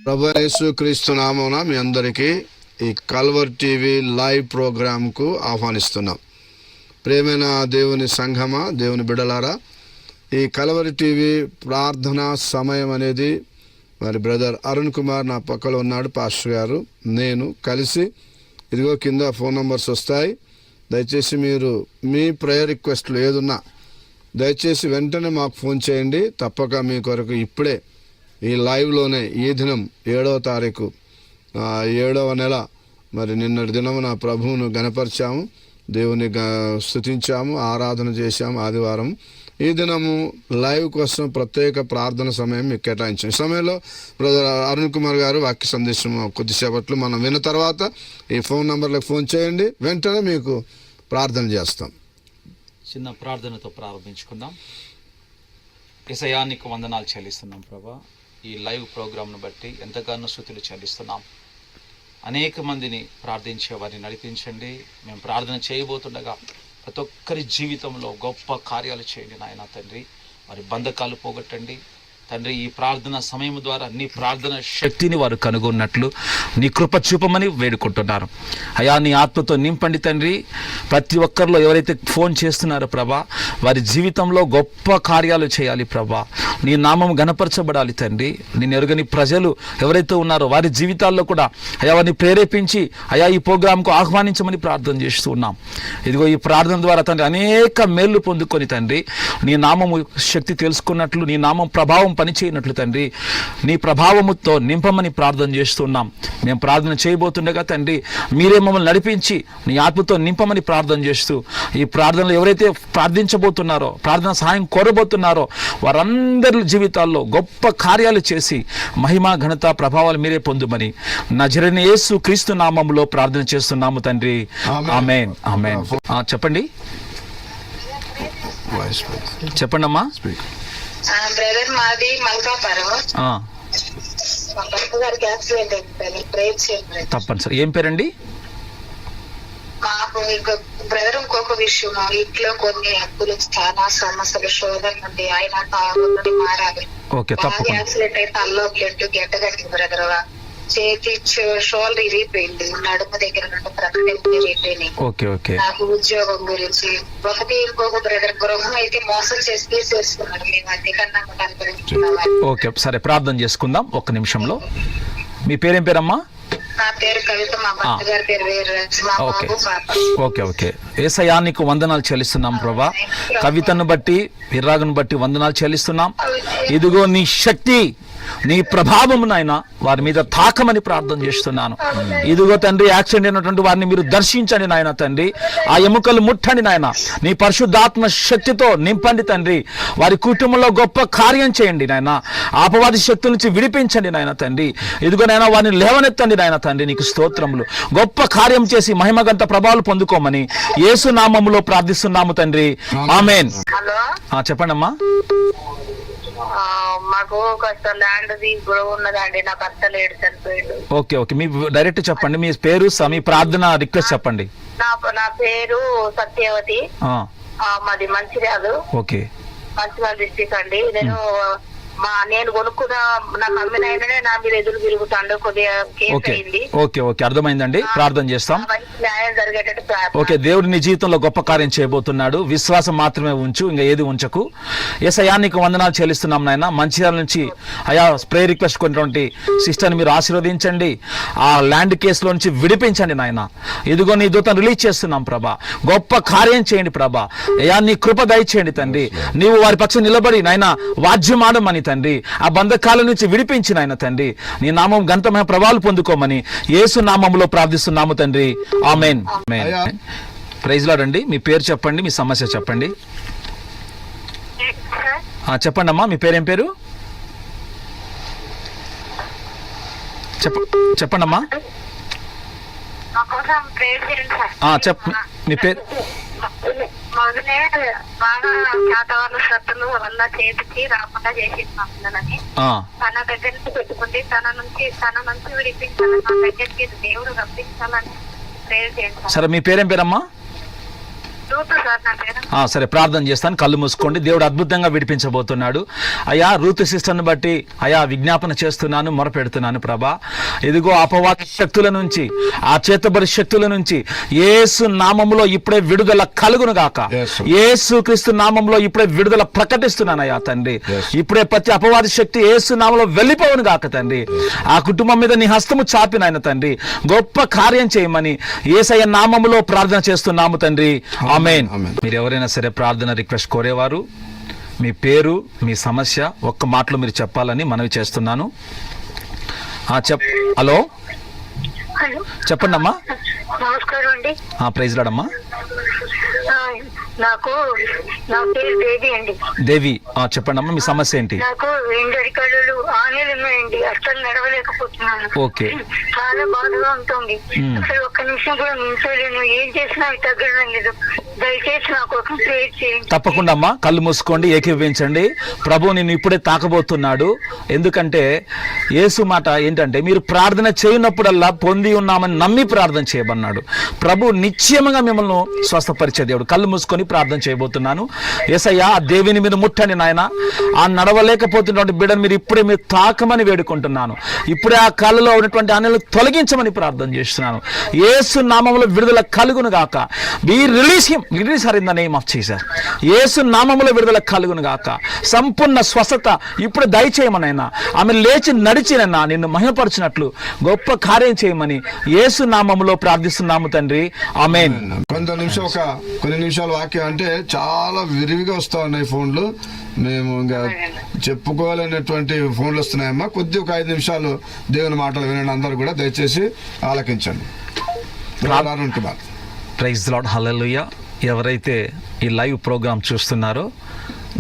ప్రభువైన యేసుక్రీస్తు నామమున మీ అందరికీ ఈ కల్వర్ టీవీ లైవ్ ప్రోగ్రాంకు ఆహ్వానిస్తున్నాం. ప్రేమైన దేవుని సంఘమా, దేవుని బిడ్డలారా, ఈ కల్వర్ టీవీ ప్రార్థనా సమయం అనేది మరి బ్రదర్ అరుణ్ కుమార్ నా పక్కలో ఉన్నాడు, పాస్టర్ గారు, నేను కలిసి ఇదిగో కింద ఫోన్ నంబర్స్ వస్తాయి. దయచేసి మీరు మీ ప్రేయర్ రిక్వెస్ట్లు ఏదున్నా దయచేసి వెంటనే మాకు ఫోన్ చేయండి. తప్పక మీ కొరకు ఇప్పుడే ఈ లైవ్లోనే ఈ దినం 7వ తారీఖు 7వ నెల మరి నిన్నటి దినమున ప్రభువును గణపరిచాము, దేవుని స్తుతించాము, ఆరాధన చేశాము. ఆదివారం ఈ దినము లైవ్ కోసం ప్రత్యేక ప్రార్థన సమయం మీకు కేటాయించాం. ఈ సమయంలో బ్రదర్ అరుణ్ కుమార్ గారు వాక్య సందేశం కొద్దిసేపట్లో మనం విన్న తర్వాత ఈ ఫోన్ నంబర్లకు ఫోన్ చేయండి, వెంటనే మీకు ప్రార్థన చేస్తాం. చిన్న ప్రార్థనతో ప్రారంభించుకుందాం. యేసయ్యానికి వందనాలు చెల్లిస్తున్నాం ప్రభా. ఈ లైవ్ ప్రోగ్రామ్ను బట్టి ఎంతగానో స్తుతులు చెల్లిస్తున్నాం. అనేక మందిని ప్రార్థించే వారిని నడిపించండి. మేము ప్రార్థన చేయబోతుండగా ప్రతి ఒక్కరి జీవితంలో గొప్ప కార్యాలు చేయండి నాయన తండ్రి. వారి బంధకాలు పోగొట్టండి తండ్రి. ఈ ప్రార్థన సమయం ద్వారా నీ ప్రార్థన శక్తిని వారు కనుగొన్నట్లు నీ కృప చూపమని వేడుకుంటున్నారు. అయా, నీ ఆత్మతో నింపండి తండ్రి. ప్రతి ఒక్కరిలో ఎవరైతే ఫోన్ చేస్తున్నారో ప్రభా, వారి జీవితంలో గొప్ప కార్యాలు చేయాలి ప్రభా. నీ నామం గణపరచబడాలి తండ్రి. నేను ఎరుగని ప్రజలు ఎవరైతే ఉన్నారో వారి జీవితాల్లో కూడా అయా వారిని ప్రేరేపించి అయా ఈ ప్రోగ్రాంకు ఆహ్వానించమని ప్రార్థన చేస్తూ ఉన్నాం. ఇదిగో ఈ ప్రార్థన ద్వారా తండ్రి అనేక మేళ్లు పొందుకొని తండ్రి నీ నామము శక్తి తెలుసుకున్నట్లు, నీ నామం ప్రభావం పనిచేయనట్లు తండ్రి నీ ప్రభావముతో నింపమని ప్రార్థన చేస్తున్నాం. మేము ప్రార్థన చేయబోతుండగా తండ్రి మీరే మమ్మల్ని నడిపించి నీ ఆత్మతో నింపమని ప్రార్థన చేస్తూ ఈ ప్రార్థనలో ఎవరైతే ప్రార్థించబోతున్నారో, ప్రార్థన సహాయం కోరబోతున్నారో వారందరి జీవితాల్లో గొప్ప కార్యాలు చేసి మహిమ ఘనత ప్రభావాలు మీరే పొందుమని నజరేయుడైన యేసు క్రీస్తు నామములో ప్రార్థన చేస్తున్నాము తండ్రి. ఆమేన్, ఆమేన్. చెప్పండి చెప్పండి అమ్మా. బ్రదర్, మాది మల్కాపురం. మా భర్త గారికి యాక్సిడెంట్ అయింది, ప్రేయర్ చేయండి. తప్పనిసరి. ఏం పేరండి? మాకు బ్రదర్ ఇంకొక విషయం, ఇంట్లో కొన్ని అప్పులు, చాలా సమస్యలు, శోధన నుండి ఆయన తాగుతుంది మారాలి. బాగా యాక్సిడెంట్ అయితే అల్లో బ్లడ్ గెట్టగట్టింది బ్రదర్. చేతి షోల్డర్ ఇరిగిపోయింది, నడుము దగ్గర నుండి ప్రకటన ఇరిగిపోయినాయి. నాకు ఉద్యోగం గురించి ఒకటి ఇంకొక బ్రదర్ గృహం అయితే మోసం చేసి తీసేసుకున్నాడు. మేము అంతేకన్నా ఓకే, సరే ప్రార్థన చేసుకుందాం ఒక్క నిమిషంలో. మీ పేరేం పేరమ్మా? నా పేరు కవిత, మా భర్త గారి పేరు వీర్రాజు, మా బాబు పాప. ఓకే. యేసయ్యానికి వందనాలు చెల్లిస్తున్నాం ప్రభా. కవితను బట్టి వీర్రాజును బట్టి వందనాలు చెల్లిస్తున్నాం. ఇదిగో నీ శక్తి, నీ ప్రభావం నాయన వారి మీద తాకమని ప్రార్థన చేస్తున్నాను. ఇదిగో తండ్రి యాక్సిడెంట్ అయినటువంటి వారిని మీరు దర్శించండి నాయన తండ్రి. ఆ ఎముకలు ముట్టండి నాయన. నీ పరిశుద్ధాత్మ శక్తితో నింపండి తండ్రి. వారి కుటుంబంలో గొప్ప కార్యం చేయండి నాయన. అపవాది శక్తుల నుంచి విడిపించండి నాయన తండ్రి. ఇదిగో నాయన వారిని లేవనెత్తండి నాయన తండ్రి. నీకు స్తోత్రములు. గొప్ప కార్యం చేసి మహిమగంత ప్రభావాలు పొందుకోమని యేసు నామములో ప్రార్థిస్తున్నాము తండ్రి. ఆమేన్. చెప్పండి అమ్మా. మాకు కొంచెం ల్యాండ్ గొడవ ఉన్నదండి, నా భర్త లేడు, చనిపోయాడు. ఓకే, మీ డైరెక్ట్ చెప్పండి. మీ పేరు, మీ ప్రార్థన రిక్వెస్ట్ చెప్పండి. నా పేరు సత్యవతి, మాది మంచిర్యాల. ఓకే, మంచిర్యాల డిస్ట్రిక్ట్ అండి. నేను కొనుక్కున్న నాకు అమ్మిన ఆయననే నా మీద ఎదురు తిరుగుతాడు. కొద్దిగా కేసు అయింది. ఓకే, అర్థమైందండి. ప్రార్థన చేస్తాం. న్యాయం జరిగేటట్టు. ఓకే, దేవుడు నీ జీవితంలో గొప్ప కార్యం చేయబోతున్నాడు. విశ్వాసం మాత్రమే ఉంచు, ఇంకా ఏది ఉంచకు. యేసయ్యా నీకు వందనాలు చెల్లిస్తున్నాం నాయన. మంచిర్యాల నుంచి అయా స్ప్రే రిక్వెస్ట్ కొన్నటువంటి సిస్టర్ని మీరు ఆశీర్వదించండి. ఆ ల్యాండ్ కేసులో నుంచి విడిపించండి నాయన. ఇదిగో నీ దూతను రిలీజ్ చేస్తున్నాం ప్రభా. గొప్ప కార్యం చేయండి ప్రభా. అయ్యా నీ కృప దయచేయండి తండ్రి. నీవు వారి పక్షం నిలబడి నాయన వాద్యం ఆడమని తండ్రి, ఆ బంధకాల నుంచి విడిపించిన ఆయన తండ్రి. నీ నామం గంతమైన ప్రభావాలు పొందుకోమని యేసు నామములో ప్రార్థిస్తున్నాము తండ్రి. ఆమేన్. ప్రైజ్ లార్డ్ అండి. మీ పేరు చెప్పండి, మీ సమస్య చెప్పండి. చెప్పండి అమ్మా. మీ పేరేం పేరు? చెప్పండి అమ్మా. మీ పేరు? మొదలే బాగా శాతవాళ్ళు శ్రద్ధలు వల్ల చేతికి రాకుండా చేసేసినాలని తన దగ్గర నుంచి పెట్టుకుంటే తన నుంచి విడిపించాలని, మా దగ్గరికి దేవుడు రప్పించాలని ప్రేర్ చేస్తాను. సరే, మీ పేరేం పేరమ్మా? సార్ నా పేరు. సరే, ప్రార్థన చేస్తాను. కళ్ళు మూసుకోండి. దేవుడు అద్భుతంగా విడిపించబోతున్నాడు. అయ్యా, రూతు సిస్టర్ని బట్టి అయ్యా విజ్ఞాపన చేస్తున్నాను, మొరపెడుతున్నాను ప్రభా. ఇదిగో అపవాద శక్తుల నుంచి, ఆ చేతబడి శక్తుల నుంచి యేసు నామములో ఇప్పుడే విడుదల కలుగును గాక. యేసు క్రీస్తు నామంలో ఇప్పుడే విడుదల ప్రకటిస్తున్నానయ్యా తండ్రి. ఇప్పుడే ప్రతి అపవాది శక్తి యేసు నామంలో వెళ్ళిపోవును గాక తండ్రి. ఆ కుటుంబం మీద నీ హస్తము చాపినాయన తండ్రి. గొప్ప కార్యం చేయమని యేసయ్య నామములో ప్రార్థన చేస్తున్నాము తండ్రి. ఆమేన్. మీరు ఎవరైనా సరే ప్రార్థన రిక్వెస్ట్ కోరేవారు, మీ పేరు, మీ సమస్య ఒక్క మాటలో మీరు చెప్పాలని మనవి చేస్తున్నాను. హలో, చెప్పండి అమ్మా. నమస్కారం అండి. ప్రైజ్ లార్డ్ అమ్మా. నా పేరు దేవి అండి. దేవి, చెప్పండి అమ్మా, మీ సమస్య ఏంటి? నాకు ఎండరి కళ్ళు ఆనెలు ఉన్నాయండి, అసలు నడవలేకపోతున్నాను. ఓకే, చాలా బాధగా ఉంటుంది. అసలు ఒక్క నిమిషం కూడా నిల్చోలేను. ఏం చేసినా అవి తగ్గడం లేదు. దయచేసి నాకు ఒక ప్రేయర్ చేయండి. తప్పకుండా అమ్మా, కళ్ళు మూసుకోండి, ఏకీభవించండి. ప్రభు నిన్ను ఇప్పుడే తాకబోతున్నాడు. ఎందుకంటే యేసు మాట ఏంటంటే, మీరు ప్రార్థన చేయనప్పుడల్లా పొంది ఉన్నామని నమ్మి ప్రార్థన చేయమన్నాడు. ప్రభు నిశ్చయముగా మిమ్మల్ని స్వస్థపరిచే దేవుడు. కళ్ళు మూసుకొని ప్రార్థన చేయబోతున్నాను. యేసయ్యా, ఆ దేవిని మీరు ముట్టండి నాయన. ఆ నడవలేకపోతున్నటువంటి బిడ్డను మీరు ఇప్పుడే మీరు తాకమని వేడుకుంటున్నాను. ఇప్పుడే ఆ కళ్ళలో ఉన్నటువంటి ఆనెలను తొలగించమని ప్రార్థన చేస్తున్నాను. యేసు నామములో విడుదల కలుగును గాక. Be release him, release her in the name of Jesus. Yesu నామములో విడుదల కలుగును గాక. సంపూర్ణ స్వస్థత ఇప్పుడు దయచేయమనైనా. ఆమె లేచి నడిచినైనా నిన్ను మహిమపరచినట్లు గొప్ప కార్యం చేయమని యేసు నామములో ప్రార్థిస్తున్నాము తండ్రి. ఆమేన్. కొన్ని నిమిషాలు వాక్యం అంటే చాలా విరివిగా వస్తూ ఉన్నాయి ఫోన్లు. మేము ఇంకా చెప్పుకోవాలనేటువంటి ఫోన్లు వస్తున్నాయమ్మా. ఒక 5 నిమిషాలు దేవుని మాటలు వినండి. అందరూ కూడా దయచేసి ఆలకించండి. Praise the lord. హల్లెలూయా. ఎవరైతే ఈ లైవ్ ప్రోగ్రామ్ చూస్తున్నారో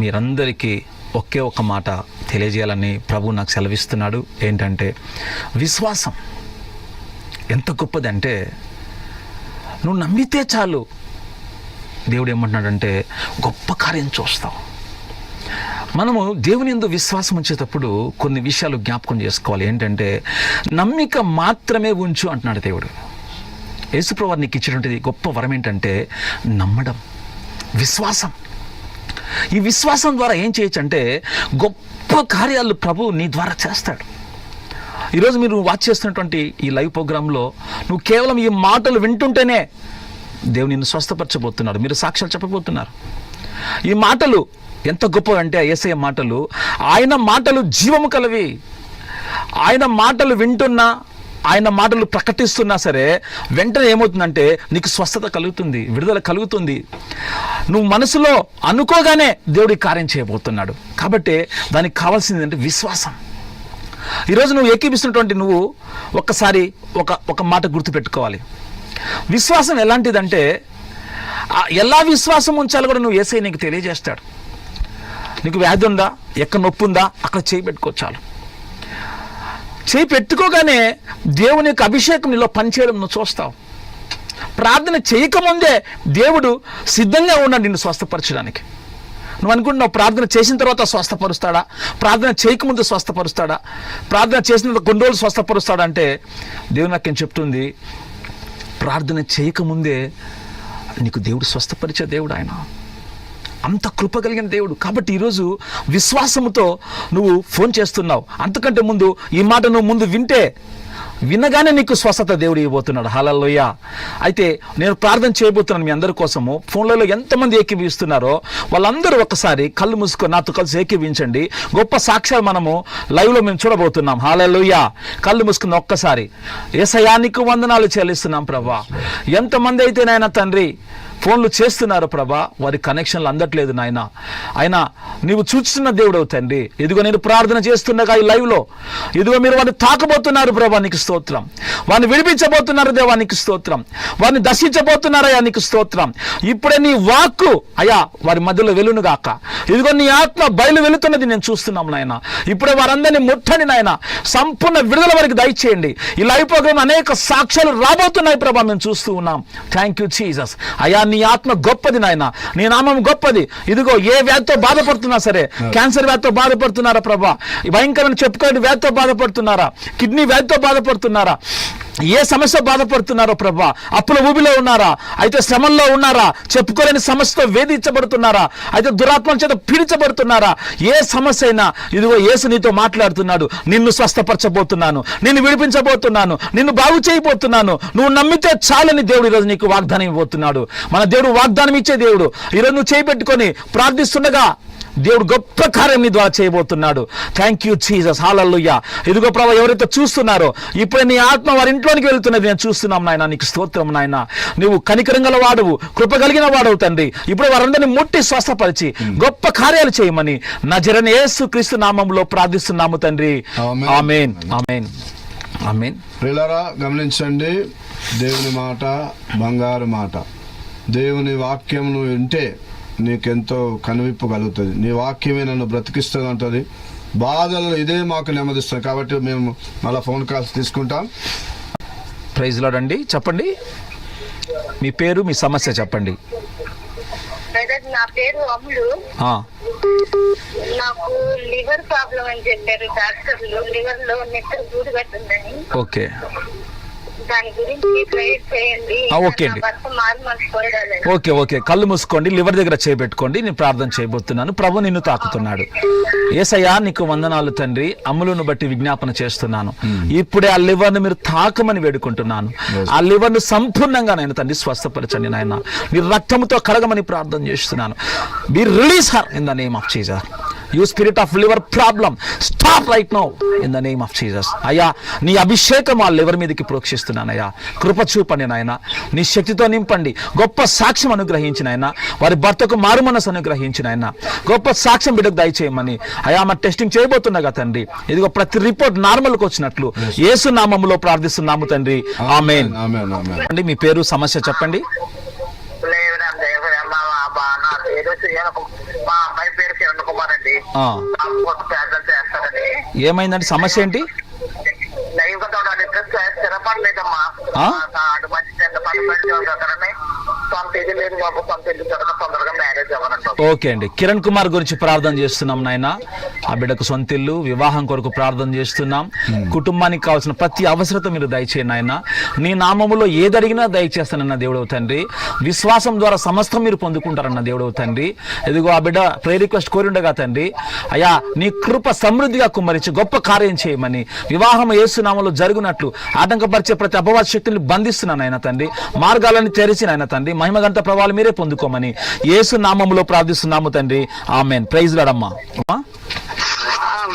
మీరందరికీ ఒకే ఒక మాట తెలియజేయాలని ప్రభు నాకు సెలవిస్తున్నాడు. ఏంటంటే, విశ్వాసం ఎంత గొప్పదంటే, నువ్వు నమ్మితే చాలు దేవుడు ఏమంటున్నాడంటే గొప్ప కార్యం చూస్తావు. మనము దేవుని యందు విశ్వాసం ఉంచేటప్పుడు కొన్ని విషయాలు జ్ఞాపకం చేసుకోవాలి. ఏంటంటే, నమ్మిక మాత్రమే ఉంచు అంటున్నాడు దేవుడు. యేసుప్రభువు నీకు ఇచ్చినటువంటి గొప్ప వరం ఏంటంటే నమ్మడం, విశ్వాసం. ఈ విశ్వాసం ద్వారా ఏం చేయొచ్చు అంటే గొప్ప కార్యాలు ప్రభు నీ ద్వారా చేస్తాడు. ఈరోజు మీరు వాచ్ చేస్తున్నటువంటి ఈ లైవ్ ప్రోగ్రాంలో నువ్వు కేవలం ఈ మాటలు వింటుంటేనే దేవుడు నిన్ను స్వస్థపరచబోతున్నాడు. మీరు సాక్ష్యాలు చెప్పబోతున్నారు. ఈ మాటలు ఎంత గొప్పవి అంటే, యేసయ్య మాటలు, ఆయన మాటలు జీవము కలవి. ఆయన మాటలు వింటున్నా, ఆయన మాటలు ప్రకటిస్తున్నా సరే వెంటనే ఏమవుతుందంటే నీకు స్వస్థత కలుగుతుంది, విడుదల కలుగుతుంది. నువ్వు మనసులో అనుకోగానే దేవుడి కార్యం చేయబోతున్నాడు. కాబట్టి దానికి కావాల్సింది అంటే విశ్వాసం. ఈరోజు నువ్వు ఏకీపిస్తున్నటువంటి నువ్వు ఒక్కసారి ఒక మాట గుర్తుపెట్టుకోవాలి. విశ్వాసం ఎలాంటిదంటే, ఎలా విశ్వాసం ఉంచాలో కూడా నువ్వు యేసయ్య నీకు తెలియజేస్తాడు. నీకు వ్యాధి ఉందా, ఎక్కడ నొప్పి ఉందా, అక్కడ చేయి పెట్టుకోవచ్చాలు. చేయి పెట్టుకోగానే దేవుని యొక్క అభిషేకం నీలో పనిచేయడం నువ్వు చూస్తావు. ప్రార్థన చేయకముందే దేవుడు సిద్ధంగా ఉన్నాడు నిన్ను స్వస్థపరచడానికి. నువ్వు అనుకుంటున్నావు ప్రార్థన చేసిన తర్వాత స్వస్థపరుస్తాడా, ప్రార్థన చేయకముందు స్వస్థపరుస్తాడా, ప్రార్థన చేసిన కొన్ని రోజులు స్వస్థపరుస్తాడా అంటే, దేవుడు నాకేం చెప్తుంది, ప్రార్థన చేయకముందే నీకు దేవుడు స్వస్థపరిచే దేవుడు. ఆయన అంత కృప కలిగిన దేవుడు. కాబట్టి ఈరోజు విశ్వాసముతో నువ్వు ఫోన్ చేస్తున్నావు. అంతకంటే ముందు ఈ మాట నువ్వు ముందు వినగానే నీకు స్వస్థత దేవుడు ఇవ్వబోతున్నాడు. హల్లెలూయా. అయితే నేను ప్రార్థన చేయబోతున్నాను మీ అందరి కోసము. ఫోన్లలో ఎంతమంది ఏకీభవిస్తున్నారో వాళ్ళందరూ ఒక్కసారి కళ్ళు మూసుకొని నాతో కలిసి ఏకీభవించండి. గొప్ప సాక్ష్యాలు మనము లైవ్లో మేము చూడబోతున్నాం. హల్లెలూయా. కళ్ళు మూసుకున్న ఒక్కసారి. యేసయ్యా నీకు వందనాలు చెల్లిస్తున్నాం ప్రభా. ఎంతమంది అయితే నాయన తండ్రి ఫోన్లు చేస్తున్నారు ప్రభా, వారి కనెక్షన్లు అందట్లేదు నాయన. అయినా నీవు చూస్తున్న దేవుడు తండ్రి. ఇదిగో నేను ప్రార్థన చేస్తుండగా ఈ లైవ్లో ఇదిగో మీరు వారిని తాకబోతున్నారు ప్రభా, నీకు స్తోత్రం. వారిని విడిపించబోతున్నారు దేవా, నీకు స్తోత్రం. వారిని దర్శించబోతున్నారయ్యా, నీకు స్తోత్రం. ఇప్పుడే నీ వాక్కు అయ్యా వారి మధ్యలో వెలును గాక. ఇదిగో నీ ఆత్మ బయలు వెళుతున్నది నేను చూస్తున్నాం నాయన. ఇప్పుడే వారందరినీ ముట్టండి నాయన. సంపూర్ణ విడుదల వారికి దయచేయండి. ఈ లైవ్ ప్రోగ్రామ్ అనేక సాక్ష్యాలు రాబోతున్నాయి ప్రభా, మేము చూస్తూ ఉన్నాం. Thank you Jesus. అయ్యా నీ ఆత్మ గొప్పది నాయన, నీ నామం గొప్పది. ఇదిగో ఏ వ్యాధితో బాధపడుతున్నా సరే, క్యాన్సర్ వ్యాధితో బాధపడుతున్నారా ప్రభా, భయంకరమైన చెప్పుకోని వ్యాధితో బాధపడుతున్నారా, కిడ్నీ వ్యాధితో బాధపడుతున్నారా, ఏ సమస్య బాధపడుతున్నారో ప్రభా, అప్పుల ఊబిలో ఉన్నారా, అయితే శ్రమల్లో ఉన్నారా, చెప్పుకోలేని సమస్యతో వేధించబడుతున్నారా, అయితే దురాత్మల చేత పీడించబడుతున్నారా, ఏ సమస్య అయినా ఇదిగో యేసు నీతో మాట్లాడుతున్నాడు. నిన్ను స్వస్థపరచబోతున్నాను, నిన్ను విడిపించబోతున్నాను, నిన్ను బాగు చేయబోతున్నాను, నువ్వు నమ్మితే చాలని దేవుడు ఈరోజు నీకు వాగ్దానం ఇవ్వబోతున్నాడు. మన దేవుడు వాగ్దానం ఇచ్చే దేవుడు. ఈరోజు నువ్వు చేయబెట్టుకొని ప్రార్థిస్తుండగా దేవుడు గొప్ప కార్యం నీ ద్వారా చేయబోతున్నాడు. థ్యాంక్ యూ జీసస్, హల్లెలూయా. ఇదిగో ప్రభా, ఎవరైతే చూస్తున్నారో ఇప్పుడే నీ ఆత్మ వారి ఇంట్లోనికి వెళ్తున్నది నేను చూస్తున్నాం నాయన. నీకు స్తోత్రం నాయన. నువ్వు కనికరం గల వాడువు, కృప కలిగిన వాడవు తండ్రి. ఇప్పుడు వారందరినీ ముట్టి స్వస్థపరిచి గొప్ప కార్యాలు చేయమని నజరేయుడైన యేసుక్రీస్తు నామములో ప్రార్థిస్తున్నాము తండ్రి. ఆమేన్, ఆమేన్, ఆమేన్. ప్రియులారా, గమనించండి, దేవుని మాట బంగారు మాట. దేవుని వాక్యం నువ్వు వింటే నీకెంతో కనువిప్పు కలుగుతుంది. నీ వాక్యమే నన్ను బ్రతికిస్తుంది అంటుంది. బాధల్లో ఇదే మాకు నెమ్మదిస్తుంది. కాబట్టి మేము మళ్ళీ ఫోన్ కాల్స్ తీసుకుంటాం. ప్రైజ్ లార్డ్ అండి. చెప్పండి మీ పేరు, మీ సమస్య చెప్పండి. నా పేరు అమ్ములు. నాకు లివర్ ప్రాబ్లం అని చెప్పారు డాక్టర్లు. లివర్ లో నెక్కలు గూడు కట్టుందని. ఓకే, దాని గురించి ప్రేయర్ చేయండి. ఓకే అండి. Okay, okay. కళ్ళు మూసుకోండి, లివర్ దగ్గర చేయబెట్టుకోండి. నేను ప్రార్థన చేయబోతున్నాను. ప్రభు నిన్ను తాకుతున్నాడు. యేసయ్యా నీకు వందనాలు తండ్రి. అమ్ములను బట్టి విజ్ఞాపన చేస్తున్నాను. ఇప్పుడే ఆ లివర్ను మీరు తాకమని వేడుకుంటున్నాను. ఆ లివర్ను సంపూర్ణంగా నేను తండ్రి స్వస్థపరచండి నాయన. నీ రక్తముతో కడగమని ప్రార్థన చేస్తున్నాను. Be release her in the name of Jesus. You spirit of liver problem, stop right now in the name of Jesus. అయ్యా నీ అభిషేకం ఆ లివర్ మీదకి ప్రోక్షిస్తున్నానయ్యా. కృప చూపండి నాయన. నీ శక్తితో నింపండి. గొప్ప సాక్ష్యం అనుగ్రహించిన ఆయన, వారి భర్తకు మారు మనసు అనుగ్రహించిన ఆయన, గొప్ప సాక్ష్యం బిడ్డకు దయచేయమని అయ్యా మా టెస్టింగ్ చేయబోతుండగా తండ్రి ఇదిగో ప్రతి రిపోర్ట్ నార్మల్కి వచ్చినట్లు యేసు నామములో ప్రార్థిస్తున్నాము తండ్రి. ఆమేన్. అండి మీ పేరు, సమస్య చెప్పండి. మా అమ్మాయి పేరు కిరణ్ కుమార్ అండి. ఏమైందండి, సమస్య ఏంటి? స్థిరపడలేదమ్మా. అటు మంచి తొందరగా మ్యారేజ్ అవ్వనండి. ఓకే అండి. కిరణ్ కుమార్ గురించి ప్రార్థన చేస్తున్నాం నాయన. ఆ బిడ్డకు సొంత ఇల్లు, వివాహం కొరకు ప్రార్థన చేస్తున్నాం. కుటుంబానికి కావాల్సిన ప్రతి అవసరత మీరు దయచేయండి నాయన. నీ నామములో ఏదడిగినా దయచేస్తానన్న దేవుడవు తండ్రి. విశ్వాసం ద్వారా సమస్తం మీరు పొందుకుంటారన్న దేవుడవు తండ్రి. ఇదిగో ఆ బిడ్డ ప్రేయర్ రిక్వెస్ట్ కోరి ఉండగా తండ్రి అయ్యా నీ కృప సమృద్ధిగా కుమ్మరించి గొప్ప కార్యం చేయమని, వివాహం యేసు నామములో జరుగునట్లు ఆటంకపరిచే ప్రతి అపవాద శక్తుల్ని బంధిస్తున్నాను ఆయన తండ్రి. మార్గాలను తెరిచిన ఆయన తండ్రి. మహిమగంత ప్రభావాలు మీరే పొందుకోమని యేసు నామములో ప్రార్థిస్తున్నాము తండ్రి. ఆమేన్. ప్రైజ్ లార్డ్ అమ్మా.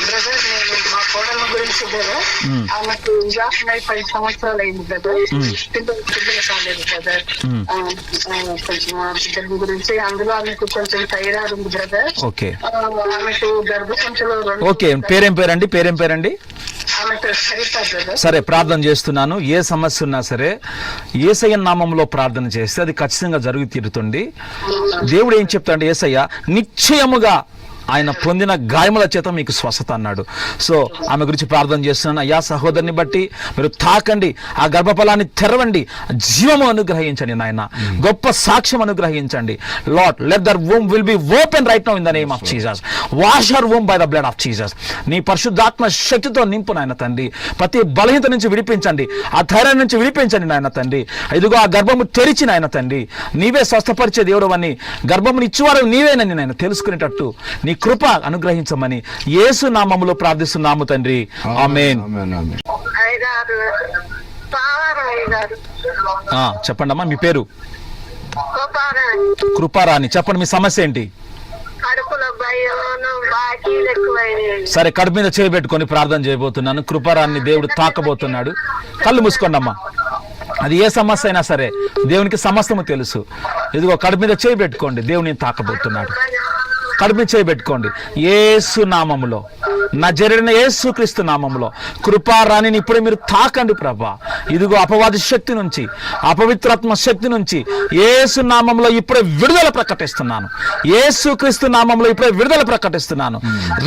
బ్రదర్, నేను మా కోడల గురించి బ్రదర్, ఆమెకు వివాహం 10 సంవత్సరాలు అయింది బ్రదర్. పిల్లలు కాలేదు బ్రదర్. కొంచెం బిడ్డల గురించి, అందులో ఆమెకు కొంచెం థైరాయిడ్ ఉంది బ్రదర్. ఓకే, ఆమెకు గర్భసంచిలో ఓకే. పేరేం పేరండి? పేరేం పేరండి? సరే, ప్రార్థన చేస్తున్నాను. ఏ సమస్య ఉన్నా సరే యేసయ్య నామములో ప్రార్థన చేస్తే అది ఖచ్చితంగా జరుగు తీరుతుంది. దేవుడు ఏం చెప్తాడు? యేసయ్య నిశ్చయముగా ఆయన పొందిన గాయముల చేత మీకు స్వస్థత అన్నాడు. సో ఆమె గురించి ప్రార్థన చేస్తున్నాను. అయ్యా సహోదరుని బట్టి మీరు తాకండి, ఆ గర్భఫలాన్ని తెరవండి, జీవము అనుగ్రహించండి నాయన, గొప్ప సాక్ష్యం అనుగ్రహించండి. Lord, let their womb will be open right now in the name of Jesus. Wash her womb by the blood of Jesus. నీ పరిశుద్ధాత్మ శక్తితో నింపు నాయన తండ్రి. ప్రతి బలహీనత నుంచి విడిపించండి, ఆ ధైర్యం నుంచి విడిపించండి నాయన తండ్రి. ఇదిగో ఆ గర్భము తెరిచి నాయన తండ్రి, నీవే స్వస్థపరిచే దేవుడు అని, గర్భముని ఇచ్చేవారు నీవేనని నాయన తెలుసుకునేటట్టు నీ కృప అనుగ్రహించమని యేసు నామములో ప్రార్థిస్తున్నాము తండ్రి. ఆమేన్. చెప్పండి అమ్మా, మీ పేరు? కృపారాణి. చెప్పండి మీ సమస్య ఏంటి? సరే, కడుపు మీద చేయబెట్టుకొని ప్రార్థన చేయబోతున్నాను. కృపారాన్ని దేవుడు తాకబోతున్నాడు. కళ్ళు మూసుకోండి అమ్మా. అది ఏ సమస్య అయినా సరే దేవునికి సమస్తము తెలుసు. ఇదిగో కడుపు మీద చేయబెట్టుకోండి, దేవుని తాకబోతున్నాడు. కడుపు చేయబెట్టుకోండి. యేసు నామములో, నజరేయుడైన యేసుక్రీస్తు నామములో కృపారాణిని ఇప్పుడే మీరు తాకండి ప్రభా. ఇదిగో అపవాది శక్తి నుంచి, అపవిత్రాత్మ శక్తి నుంచి యేసు నామములో ఇప్పుడే విడుదల ప్రకటిస్తున్నాను. యేసుక్రీస్తు నామములో ఇప్పుడే విడుదల ప్రకటిస్తున్నాను.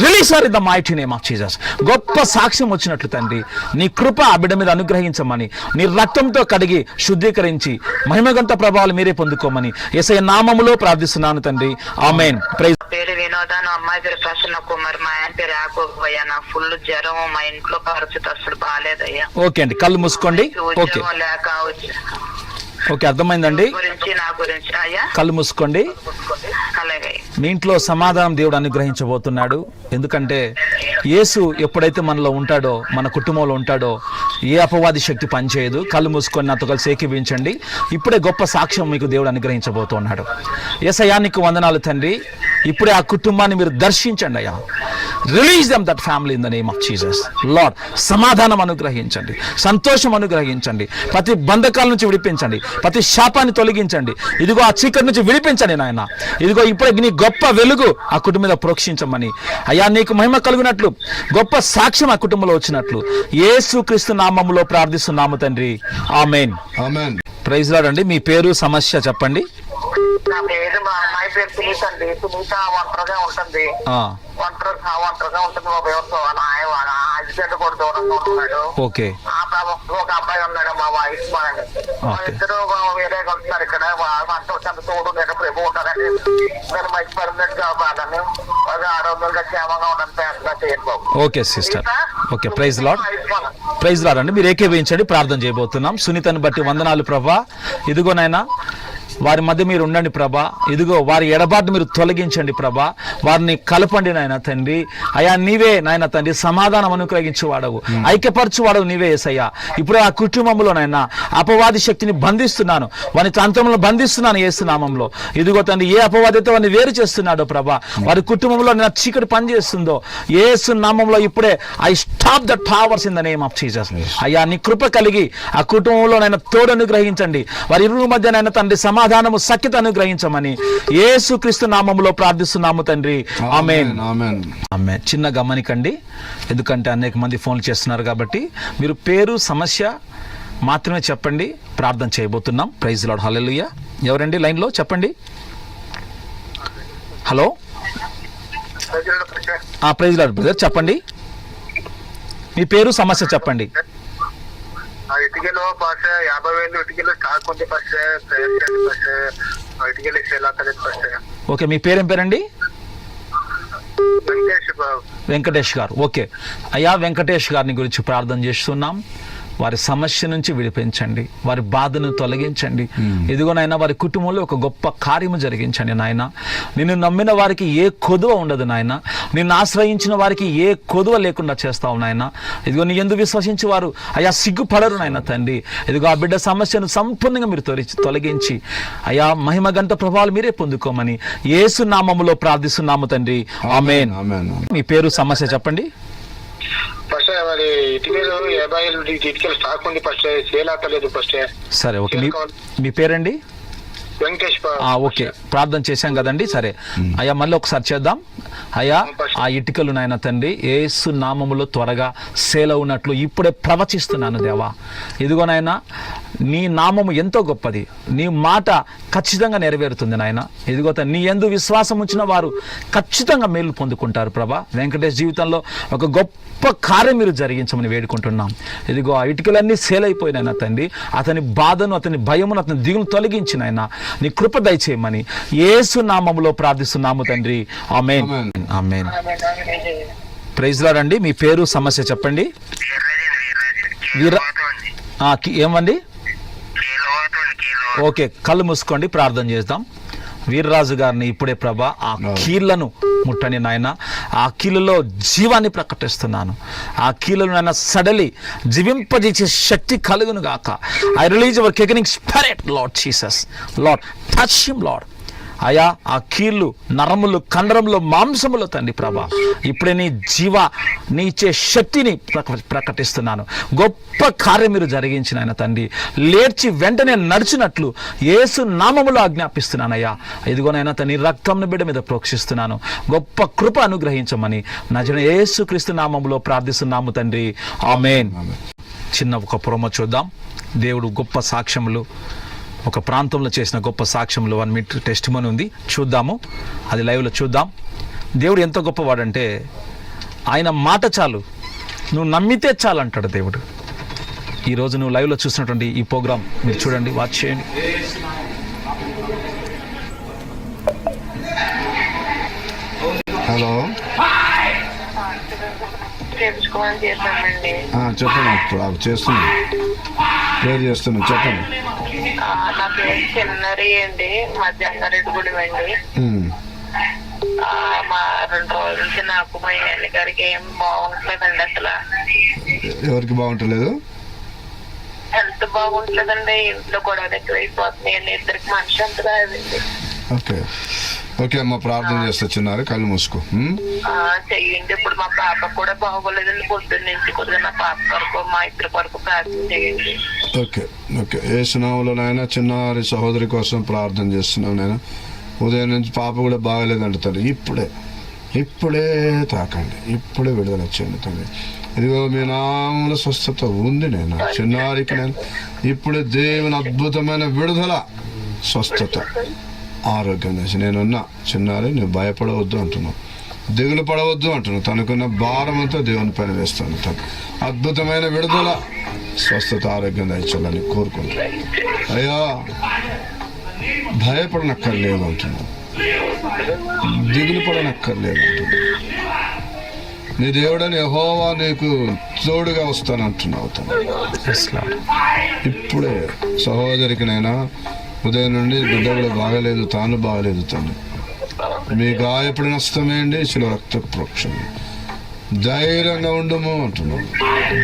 Release are in the mighty name of Jesus. గొప్ప సాక్ష్యం వచ్చినట్లు తండ్రి నీ కృప ఆ బిడ్డ మీద అనుగ్రహించమని, నీ రక్తంతో కడిగి శుద్ధీకరించి మహిమగంత ప్రభావాలు మీరే పొందుకోమని యేసయ్య నామములో ప్రార్థిస్తున్నాను తండ్రి. ఆమేన్. ప్రైజ్. వినోద, నా అమ్మాయి పేరు ప్రసన్న కుమార్, మా ఆయన పేరు యాకోబ్ అయ్యా. నాకు ఫుల్ జ్వరం, మా ఇంట్లో పరిస్థితి అసలు బాగాలేదయ్యా. ఓకే అండి, కళ్ళు మూసుకోండి. ఓకే ఉద్యోగం లేక ఓకే, అర్థమైందండి. నా గురించి అయ్యా కళ్ళు మూసుకోండి. అలాగే మీ ఇంట్లో సమాధానం దేవుడు అనుగ్రహించబోతున్నాడు. ఎందుకంటే యేసు ఎప్పుడైతే మనలో ఉంటాడో, మన కుటుంబంలో ఉంటాడో, ఏ అపవాది శక్తి పనిచేయదు. కళ్ళు మూసుకొని నాతో కలిసి ఏకీవించండి. ఇప్పుడే గొప్ప సాక్ష్యం మీకు దేవుడు అనుగ్రహించబోతున్నాడు. యేసయ్యా నీకు వందనాలు తండ్రి. ఇప్పుడే ఆ కుటుంబాన్ని మీరు దర్శించండి అయ్యా. Release them that family in the name of Jesus lord. సమాధానం అనుగ్రహించండి, సంతోషం అనుగ్రహించండి, ప్రతి బంధకాల నుంచి విడిపించండి, ప్రతి శాపాన్ని తొలగించండి. ఇదిగో ఆ చీకటి నుంచి విడిపించండి నాయన. ఇదిగో ఇప్పుడే నీ గొప్ప వెలుగు ఆ కుటుంబం మీద ప్రోక్షించమని అయ్యా, నీకు మహిమ కలుగునట్లు, గొప్ప సాక్ష్యం ఆ కుటుంబంలో వచ్చినట్లు యేసుక్రీస్తు నామములో ప్రార్థిస్తున్నాము తండ్రి. ఆమేన్. ఆమేన్. ప్రైజ్ లార్డ్ అండి. మీ పేరు, సమస్య చెప్పండి. నా పేరు, మా అమ్మాయి పేరు సునీత అండి. సునీత ఒంటరిగా ఉంటుంది. ఒంటరిగా ఉంటుంది. ఒక హస్బెండ్ కూడా దూరంగా ఉంటున్నాడు. ఓకే ఒక అబ్బాయి ఉన్నాడు, మా వైఫ్ అని. ఇద్దరు వేరేగా ఉంటున్నారు ఇక్కడ. తోడు నేను ప్రభు ఉంటారని నేను మంచి పర్మనెంట్ జాబ్ కాదని ఆరోగ్యంగా క్షేమంగా ఉండని ప్రయత్నం చేయండి బాబు. Okay sister. Okay, praise lord. Praise lord అండి. మీరు ఏకీభవించండి, ప్రార్థన చేయబోతున్నాం. సునీతని బట్టి వందనాలు ప్రభా. ఇదిగోనైనా వారి మధ్య మీరు ఉండండి ప్రభా. ఇదిగో వారి ఎడబాటు మీరు తొలగించండి ప్రభా. వారిని కలపండి నాయన తండ్రి. అయా నీవే నాయన తండ్రి సమాధానం అనుగ్రహించువాడవు, ఐక్యపరచువాడవు నీవే యేసయ్యా. ఇప్పుడు ఆ కుటుంబంలో నాయన అపవాది శక్తిని బంధిస్తున్నాను, వారి తంత్రంలో బంధిస్తున్నాను యేసు నామంలో. ఇదిగో తండ్రి ఏ అపవాదితో వారిని వేరు చేస్తున్నాడో ప్రభా, వారి కుటుంబంలో నా చీకటి పనిచేస్తుందో యేసు నామంలో ఇప్పుడే I stop the powers in the name of Jesus. అయ్యా నీ కృప కలిగి ఆ కుటుంబంలో నాయన తోడు అనుగ్రహించండి. వారి ఇరువురి మధ్య నాయన తండ్రి సమాధానము, సఖ్యత అనుగ్రహించమని యేసుక్రీస్తు నామములో ప్రార్థిస్తున్నాము తండ్రి. ఆమేన్. ఆమేన్. ఆమేన్. చిన్న గమనికండి, ఎందుకంటే అనేక మంది ఫోన్లు చేస్తున్నారు కాబట్టి మీరు పేరు, సమస్య మాత్రమే చెప్పండి. ప్రార్థన చేయబోతున్నాం. Praise lord. హల్లెలూయా. ఎవరండి లైన్లో చెప్పండి. హలో. ప్రైజ్ లార్డ్ బ్రదర్, చెప్పండి. మీ పేరు, సమస్య చెప్పండి. ఇటుకలో ఫస్ట్ 50,000 ఇటుకలు స్టాక్ ఉంది. ఫస్ట్ ఇటుకలు ఎలా కలిసి ఫస్ట్. ఓకే, మీ పేరేం పేరండి? వెంకటేష్ బాబు. వెంకటేష్ గారు. ఓకే అయ్యా, వెంకటేష్ గారిని గురించి ప్రార్థన చేస్తున్నాం. వారి సమస్య నుంచి విడిపించండి, వారి బాధను తొలగించండి. ఇదిగోనైనా వారి కుటుంబంలో ఒక గొప్ప కార్యము జరిగించండి నాయన. నిన్ను నమ్మిన వారికి ఏ కొదువ ఉండదు నాయన. నిన్ను ఆశ్రయించిన వారికి ఏ కొదువ లేకుండా చేస్తావు నాయన. ఇదిగో నీ యందు విశ్వసించి వారు అయ్యా సిగ్గుపడరు నాయన తండ్రి. ఇదిగో ఆ బిడ్డ సమస్యను సంపూర్ణంగా మీరు తొలగించి అయ్యా మహిమ గంట ప్రభావాలు మీరే పొందుకోమని యేసు నామములో ప్రార్థిస్తున్నాము తండ్రి. ఆమేన్. ఆమేన్. మీ పేరు, సమస్య చెప్పండి. ఫస్ట్ మరి ఇటుకలు 50,000 ఇటుకలు స్టాక్ ఉంది. ఫస్ట్ సేల్ అవ్వలేదు. ఫస్ట్ సరే ఓకే, మీ పేరండి? వెంకటేష్ బాబు. ఓకే, ప్రార్థన చేశాం కదండి. సరే అయ్యా, మళ్ళీ ఒకసారి చేద్దాం. అయ్యా ఆ ఇటుకలు నాయన తండ్రి యేసు నామములో త్వరగా సేల్ అవునట్లు ఇప్పుడే ప్రవచిస్తున్నాను దేవా. ఇదిగోనైనా నీ నామము ఎంతో గొప్పది, నీ మాట ఖచ్చితంగా నెరవేరుతుంది నాయన. ఇదిగో నీ యందు విశ్వాసం ఉంచిన వారు ఖచ్చితంగా మేలు పొందుకుంటారు ప్రభా. వెంకటేష్ జీవితంలో ఒక గొప్ప కార్యం మీరు జరిగించమని వేడుకుంటున్నాం. ఇదిగో ఆ ఇటుకలన్నీ సేల్ అయిపోయినాయన తండ్రి. అతని బాధను, అతని భయమును, అతని దిగులు తొలగించినాయన నీ కృప దయచేయమని యేసు నామములో ప్రార్థిస్తున్నాము తండ్రి. ఆమేన్. ఆమేన్. ప్రైజ్ లార్డ్ అండి. మీ పేరు, సమస్య చెప్పండి. ఏమండి? ఓకే, కళ్ళు మూసుకోండి, ప్రార్థన చేద్దాం. వీర్రాజు గారిని ఇప్పుడే ప్రభా ఆ కీళ్లను ముట్టని నాయన. ఆ కీళ్ళలో జీవాన్ని ప్రకటిస్తున్నాను. ఆ కీళ్ళను నాయన సడలి జీవింపజేసే శక్తి కలుగును గాక. I release your kicking spirit lord Jesus. Lord touch him lord. అయా ఆ కీళ్ళు, నరములు, కండరములు, మాంసములు తండ్రి ప్రభా ఇప్పుడే నీ నీ ఇచ్చే శక్తిని ప్రకటిస్తున్నాను. గొప్ప కార్యం మీరు జరిగించిన ఆయన తండ్రి. లేచి వెంటనే నడిచినట్లు యేసు నామములో ఆజ్ఞాపిస్తున్నానయ్యా. ఇదిగోనైనా తండ్రి రక్తంను బిడ్డ మీద ప్రోక్షిస్తున్నాను. గొప్ప కృప అనుగ్రహించమని నజరేయుడైన యేసుక్రీస్తు నామములో ప్రార్థిస్తున్నాము తండ్రి. ఆమేన్. చిన్న ఒక ప్రోమో చూద్దాం. దేవుడు గొప్ప సాక్ష్యములు, ఒక ప్రాంతంలో చేసిన గొప్ప సాక్ష్యంలో 1 minute టెస్టిమనీ ఉంది, చూద్దాము. అది లైవ్లో చూద్దాం. దేవుడు ఎంత గొప్పవాడంటే ఆయన మాట చాలు, నువ్వు నమ్మితే చాలు అంటాడు దేవుడు. ఈరోజు నువ్వు లైవ్లో చూసినటువంటి ఈ ప్రోగ్రాం మీరు చూడండి, వాచ్ చేయండి. హలో, తెలుసుకోమని చేశామండి. చెప్పండి. ఇప్పుడు చేస్తున్నాను, ప్రేర్ చేస్తున్నాను, చెప్పండి. నా పేరు చిన్నరి అండి, మా జంగారెడ్డి గుడి అండి. మా 2 రోజుల నుంచి నాకు మా అన్న గారికి ఏం బాగుంటలేదండి. అసలు ఎవరికి బాగుంటలేదు? హెల్త్ బాగుంటలేదండి. ఇంట్లో గొడవలు ఎక్కువైపోతున్నాయండి. ఇద్దరికి మనిషి అంతగా అదండి. ఓకే ఓకే అమ్మ, ప్రార్థన చేస్తా. చిన్నారు, కళ్ళు మూసుకో. చెయ్యండి. ఇప్పుడు మా పాప కూడా బాగోలేదండి. పొద్దున్న నుంచి కొద్దిగా నా పాప వరకు మా ఇద్దరి వరకు ప్రార్థన చేయండి. Okay okay. యేసునామములో నాయన చిన్నారి సహోదరి కోసం ప్రార్థన చేస్తున్నాం నాయన. ఉదయం నుంచి పాప కూడా బాగలేదంట తండ్రి. ఇప్పుడే తాకండి, ఇప్పుడే విడుదల వచ్చేయండి తండ్రి. ఇదిగో మీ నామములో స్వస్థత ఉంది నేను చిన్నారికి. నేను ఇప్పుడే దేవుని అద్భుతమైన విడుదల, స్వస్థత, ఆరోగ్యం చేసి నేనున్నా. చిన్నారి, నువ్వు భయపడవద్దు అంటున్నావు, దిగులు పడవద్దు అంటున్నావు. తనకున్న భారం అంతా దేవుని పైన వేస్తాను. తను అద్భుతమైన విడుదల, స్వస్థత, ఆరోగ్యం దయచాలని కోరుకుంటున్నాను. అయ్యా, భయపడనక్కర్లేదు అంటున్నావు, దిగులు పడనక్కర్లేదు అంటున్నావు. నీ దేవుడని యెహోవా నీకు తోడుగా వస్తానంటున్నావు. ఇప్పుడే సహోదరికినైనా ఉదయం నుండి బిడ్డ కూడా బాగలేదు, తాను బాగలేదు తండ్రి. మీ గాయపడి నష్టమేండి, శిల రక్త ప్రోక్షణ. ధైర్యంగా ఉండము అంటున్నావు,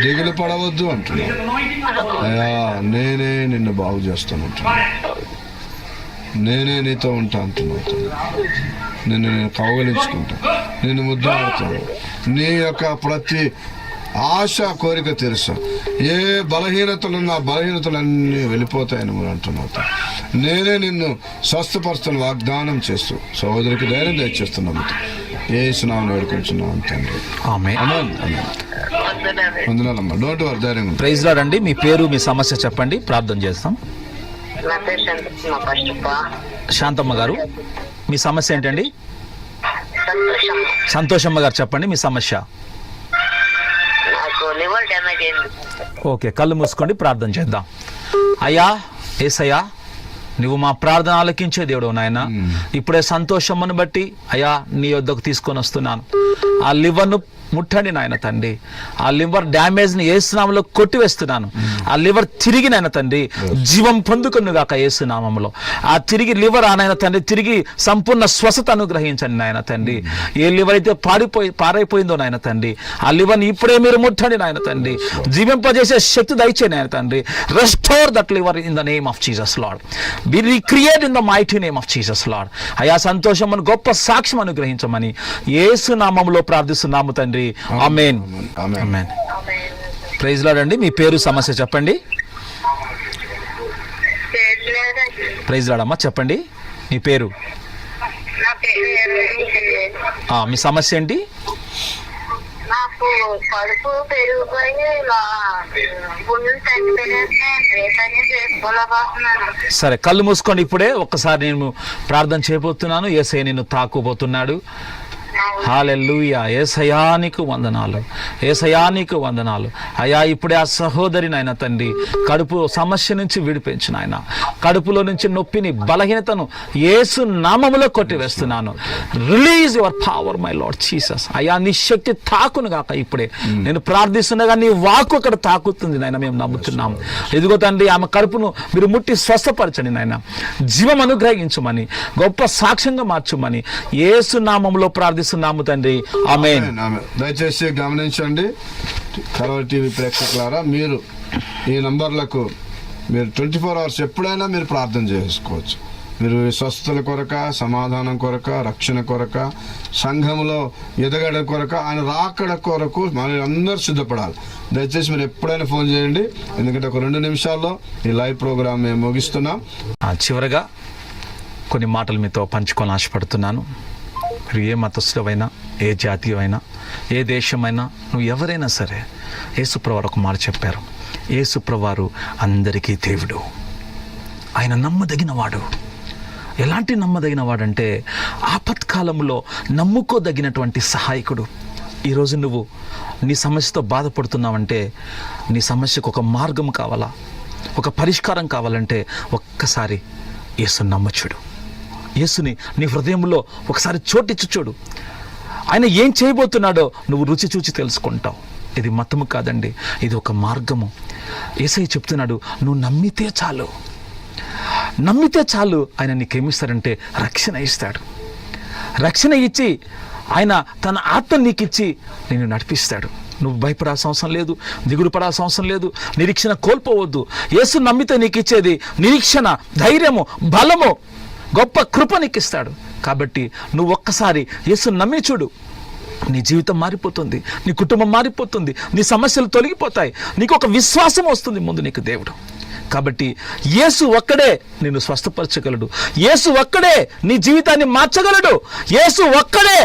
దిగులు పడవద్దు అంటున్నావు. అయ్యా, నేనే నిన్ను బాగు చేస్తాను అంటున్నావు, నేనే నీతో ఉంటా అంటున్నావు. నిన్ను నేను కౌగలించుకుంటా, నిన్ను ముద్దాడుతాను. నీ యొక్క ప్రతి ఆశ, కోరిక తెలుసా. ఏ బలహీనతలున్నా బలహీనతలన్నీ వెళ్ళిపోతాయని మీరు అంటున్నావు. నేనే నిన్ను స్వస్థపరుస్తాను వాగ్దానం చేస్తూ సహోదరికి ధైర్యం దయచేస్తున్నాము. యేసు నామములో వేడుకుంటున్నాను తండ్రి. ఆమేన్. వందనాలమ్మా. డోంట్ వరీ, ధైర్యంగా. ప్రైజ్ లార్డ్ అండి. మీ పేరు, మీ సమస్య చెప్పండి, ప్రార్థన చేస్తాం. నా పేరు శాంతమ్మ గారు, మీ సమస్య ఏంటండి? సంతోషం. సంతోషమ్మ గారు చెప్పండి మీ సమస్య. నాకు లివర్ డ్యామేజ్ అయింది. ఓకే, కళ్ళు మూసుకోండి, ప్రార్థన చేద్దాం. అయ్యా యేసయ్యా, నువ్వు మా ప్రార్థన ఆలకించే దేవుడు నాయన. ఇప్పుడే సంతోషమ్మను బట్టి అయ్యా నీ వద్దకు తీసుకొని వస్తున్నాను. ఆ లివర్ను ముట్టండి నాయన తండ్రి. ఆ లివర్ డ్యామేజ్ని యేసునామంలో కొట్టివేస్తున్నాను. ఆ లివర్ తిరిగి నాయన తండ్రి జీవం పొందుకును గాక యేసునామంలో. ఆ తిరిగి లివర్ నాయన తండ్రి తిరిగి సంపూర్ణ స్వస్థత అనుగ్రహించండి నాయన తండ్రి. ఏ లివర్ అయితే పారైపోయిందో నాయన తండ్రి, ఆ లివర్ని ఇప్పుడే మీరు ముట్టండి నాయన తండ్రి. జీవింపజేసే శక్తి దయచేయండి నాయన తండ్రి. Restore that liver in the name of Jesus Lord. Be recreate in the mighty name of Jesus Lord. అయా సంతోషం గొప్ప సాక్ష్యం అనుగ్రహించమని యేసు నామములో ప్రార్థిస్తున్నాము తండ్రి. ఆమేన్. ఆమేన్. ప్రైజ్ లార్డ్ అండి. మీ పేరు, సమస్య చెప్పండి. ప్రైజ్ లార్డ్ అమ్మా, చెప్పండి మీ పేరు, మీ సమస్య ఏంటి? నాకు కడుపు పెరిగిపోయి సరే, కళ్ళు మూసుకోండి. ఇప్పుడే ఒక్కసారి నేను ప్రార్థన చేయబోతున్నాను. యేసయ్య నిన్ను తాకుపోతున్నాడు. హల్లెలూయా. యేసయ్యా నీకు వందనాలు, యేసయ్యా నీకు వందనాలు. అయ్యా ఇప్పుడే ఆ సహోదరి నాయన తండ్రి కడుపు సమస్య నుంచి విడిపించు నాయన. కడుపులో నుంచి నొప్పిని, బలహీనతను యేసు నామములో కొట్టివేస్తున్నాను. Release your power my lord Jesus. అయ్యా నీ శక్తి తాకును గాక. ఇప్పుడే నేను ప్రార్థిస్తుండగా నీ వాక్కు అక్కడ తాకుతుంది నాయన, మేము నమ్ముతున్నాము. ఎదుగో తండ్రి, ఆమె కడుపును మీరు ముట్టి స్వస్థపరచండి నాయన. జీవం అనుగ్రహించమని, గొప్ప సాక్ష్యంగా మార్చమని యేసు నామములో ప్రార్థిస్తున్నాము తండ్రి. ఆమేన్. దయచేసి గమనించండి కలవరి టీవీ ప్రేక్షకులారా, మీరు ఈ నంబర్లకు మీరు 24 hours ఎప్పుడైనా మీరు ప్రార్థన చేసుకోవచ్చు. మీరు స్వస్థతల కొరక, సమాధానం కొరక, రక్షణ కొరక, సంఘములో ఎదగడం కొరక, ఆయన రాకడ కొరకు మనం అందరూ సిద్ధపడాలి. దయచేసి మీరు ఎప్పుడైనా ఫోన్ చేయండి, ఎందుకంటే ఒక 2 నిమిషాల్లో ఈ లైవ్ ప్రోగ్రామ్ మేము ముగిస్తున్నాం. చివరగా కొన్ని మాటలు మీతో పంచుకొని ఆశపడుతున్నాను. మీరు ఏ మతస్థులైనా, ఏ జాతీయమైనా, ఏ దేశమైనా, నువ్వు ఎవరైనా సరే, యేసుప్రభువారు ఒక మాట చెప్పారు. యేసుప్రభువారు అందరికీ దేవుడు. ఆయన నమ్మదగినవాడు. ఎలాంటి నమ్మదగినవాడంటే ఆపత్కాలంలో నమ్ముకోదగినటువంటి సహాయకుడు. ఈరోజు నువ్వు నీ సమస్యతో బాధపడుతున్నావంటే, నీ సమస్యకు ఒక మార్గం కావాలా, ఒక పరిష్కారం కావాలంటే ఒక్కసారి యేసు నమ్మచుడు. యేసుని నీ హృదయంలో ఒకసారి చోటిచ్చు చూడు. ఆయన ఏం చేయబోతున్నాడో నువ్వు రుచి చూచి తెలుసుకుంటావు. ఇది మతము కాదండి, ఇది ఒక మార్గము. యేసయ్య చెప్తున్నాడు, నువ్వు నమ్మితే చాలు, నమ్మితే చాలు. ఆయన నీకేమిస్తాడంటే రక్షణ ఇస్తాడు. రక్షణ ఇచ్చి ఆయన తన ఆత్మ నీకు ఇచ్చి నిన్ను నడిపిస్తాడు. నువ్వు భయపడాల్సిన అవసరం లేదు, దిగులు పడాల్సిన అవసరం లేదు, నిరీక్షణ కోల్పోవద్దు. యేసు నమ్మితే నీకు ఇచ్చేది నిరీక్షణ, ధైర్యము, బలము, గొప్ప కృప నీకు ఇస్తాడు. కాబట్టి నువ్వు ఒక్కసారి యేసు నమ్మి చూడు, నీ జీవితం మారిపోతుంది, నీ కుటుంబం మారిపోతుంది, నీ సమస్యలు తొలగిపోతాయి, నీకు ఒక విశ్వాసం వస్తుంది ముందు నీకు దేవుడు. కాబట్టి యేసు ఒక్కడే నిన్ను స్వస్థపరచగలడు, యేసు ఒక్కడే నీ జీవితాన్ని మార్చగలడు, యేసు ఒక్కడే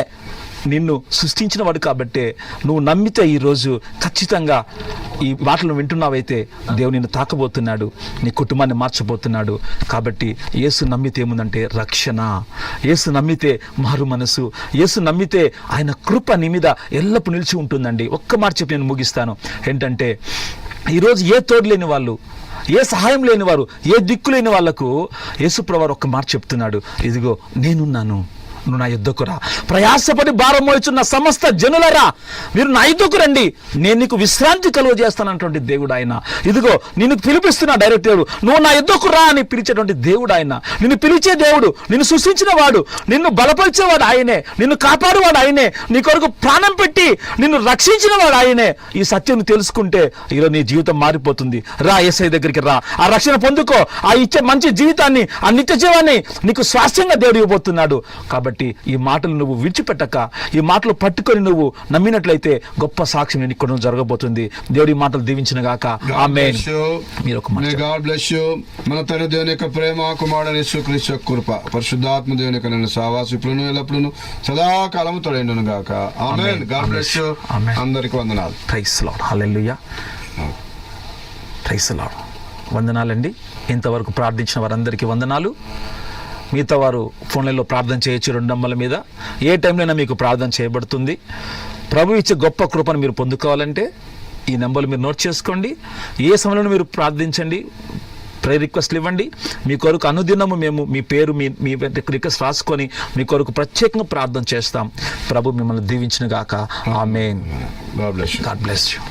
నిన్ను సృష్టించిన వాడు. కాబట్టే నువ్వు నమ్మితే ఈరోజు ఖచ్చితంగా ఈ మాటలు వింటున్నావైతే దేవుడు నిన్ను తాకబోతున్నాడు, నీ కుటుంబాన్ని మార్చబోతున్నాడు. కాబట్టి యేసు నమ్మితే ఏముందంటే రక్షణ, యేసు నమ్మితే మారు మనసు, యేసు నమ్మితే ఆయన కృప నీ మీద ఎల్లప్పుడూ నిలిచి ఉంటుందండి. ఒక్క మాట చెప్పి నేను ముగిస్తాను. ఏంటంటే ఈరోజు ఏ తోడు లేని వాళ్ళు, ఏ సహాయం లేని వారు, ఏ దిక్కు లేని వాళ్లకు యేసుప్రభువు ఒక్క మాట చెప్తున్నాడు, ఇదిగో నేనున్నాను, నువ్వు నా యుద్ధకు రా. ప్రయాసపడి భారం మోయుచున్న సమస్త జనులరా, మీరు నా యుద్ధకు రండి, నేను నీకు విశ్రాంతి కలుగజేస్తానటువంటి దేవుడు ఆయన. ఇదిగో నిన్ను పిలిపిస్తున్నా డైరెక్ట్ దేవుడు, నువ్వు నా యుద్ధకు రా అని పిలిచేటువంటి దేవుడు ఆయన. నిన్ను పిలిచే దేవుడు, నిన్ను సృష్టించిన వాడు, నిన్ను బలపరిచేవాడు ఆయనే, నిన్ను కాపాడువాడు ఆయనే, నీ కొరకు ప్రాణం పెట్టి నిన్ను రక్షించిన వాడు ఆయనే. ఈ సత్యం తెలుసుకుంటే ఈరోజు నీ జీవితం మారిపోతుంది. రా యేసయ్య దగ్గరికి రా, ఆ రక్షణ పొందుకో, ఆ ఇచ్చే మంచి జీవితాన్ని, ఆ నిత్య జీవాన్ని నీకు స్వాస్థ్యంగా దేవుడు ఇవ్వబోతున్నాడు. కాబట్టి ఈ మాటలు నువ్వు విడిచిపెట్టక, ఈ మాటలు పట్టుకొని నువ్వు నమ్మినట్లయితే గొప్ప సాక్ష్యం నీకు జరగబోతుంది. దేవుడి మాటలు దీవించిన గాక. ఆమేన్. మీరు ఒక మాట. God bless you. మన తండ్రి దేవుని యొక్క ప్రేమ, కుమారుడైన యేసుక్రీస్తు యొక్క కృప, పరిశుద్ధాత్మ దేవుని యొక్క నిన్ను సహవాసమును ఎల్లప్పుడూ సదాకాలము తోడైండును గాక. ఆమేన్. God bless you. అందరికీ వందనాలు. Praise lord. Hallelujah. Praise lord. వందనాలండి. ఇంతవరకు ప్రార్థించిన వారందరికీ వందనాలు. మిగతా వారు ఫోన్లలో ప్రార్థన చేయొచ్చు 2 నంబర్ల మీద. ఏ టైంలో మీకు ప్రార్థన చేయబడుతుంది. ప్రభు ఇచ్చే గొప్ప కృపను మీరు పొందుకోవాలంటే ఈ నెంబర్లు మీరు నోట్ చేసుకోండి. ఏ సమయంలో మీరు ప్రార్థించండి, ప్రేయర్ రిక్వెస్ట్లు ఇవ్వండి. మీ కొరకు అనుదినము మేము మీ పేరు, మీ రిక్వెస్ట్ రాసుకొని మీ కొరకు ప్రత్యేకంగా ప్రార్థన చేస్తాం. ప్రభు మిమ్మల్ని దీవించిన గాక. ఆమేన్. God bless you.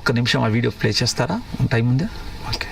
ఒక్క నిమిషం ఆ వీడియో ప్లే చేస్తారా? టైం ఉందా? ఓకే.